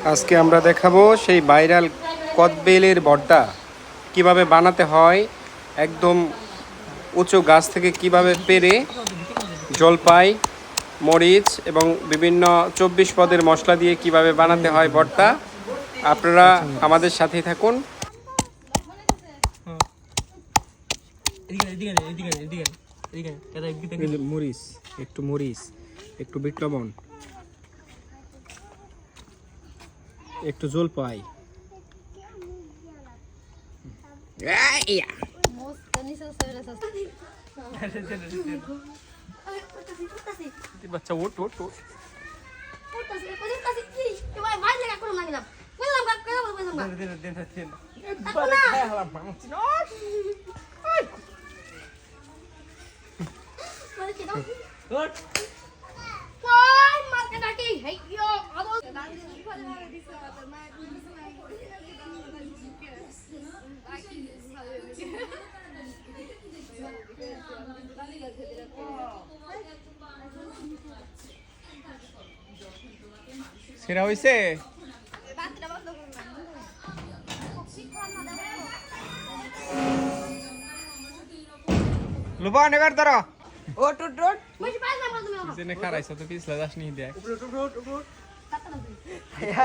আজকে আমরা দেখাবো সেই ভাইরাল কদবেলের ভর্তা কিভাবে বানাতে হয়। একদম উঁচু গাছ থেকে কিভাবে পেরে জলপাই, মরিচ এবং বিভিন্ন 24 পদের মশলা দিয়ে কিভাবে বানাতে হয় ভর্তা। আপনারা আমাদের সাথেই থাকুন। মরিচ, একটু বিট লবণ, একটু জলপাই, বাচ্চা ওট ওট ওট সেরা হইছে। লুবা নেগার ধরো ওট ওট ওট জেনে খারাইছো তো পিছলা যাস নি দেখ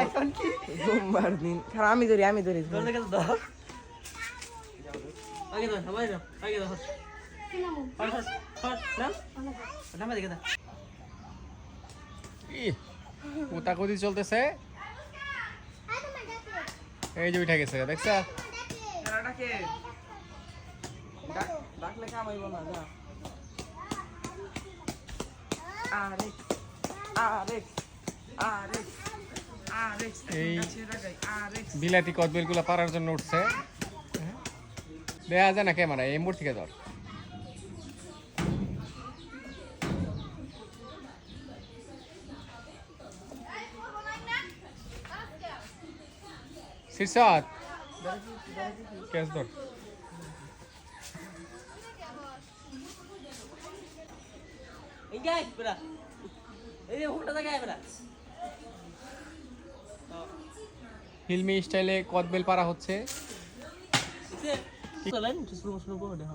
এখন কি সোমবার দিন খারাপ আমি ধরি ধরে গেল ধর আগে ধর সবাই ধর আগে ধর নাম দেখে দা কোতাকুতি চলতেছে। এই যে উঠে গেছে দেখছ ডাকে ডাকলে কামাইব না যা আরে আরে আরে আরে এই বিলাতি কদবেল গুলা পারার জন্য উঠছে। দেয়া যায় না ক্যামেরা এই মুহূর্তে থেকে ধর। শীর্ষাত ক্যাচ ধর। এই গাইস বড়া এই যে হুকটা জায়গায় বড়া ফিল্মি স্টাইলে কদবেল পারা হচ্ছে। চলেন স্লো মোশন করব না।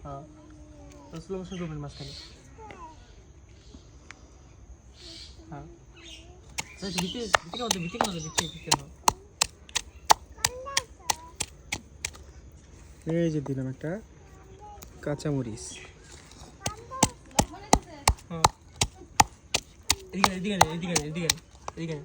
হ্যাঁ স্লো মোশন করবেন মাঝখানে। হ্যাঁ ভিতরে হ্যাঁ এই যে দিলাম একটা কাঁচা মরিচ। হ্যাঁ এদিকে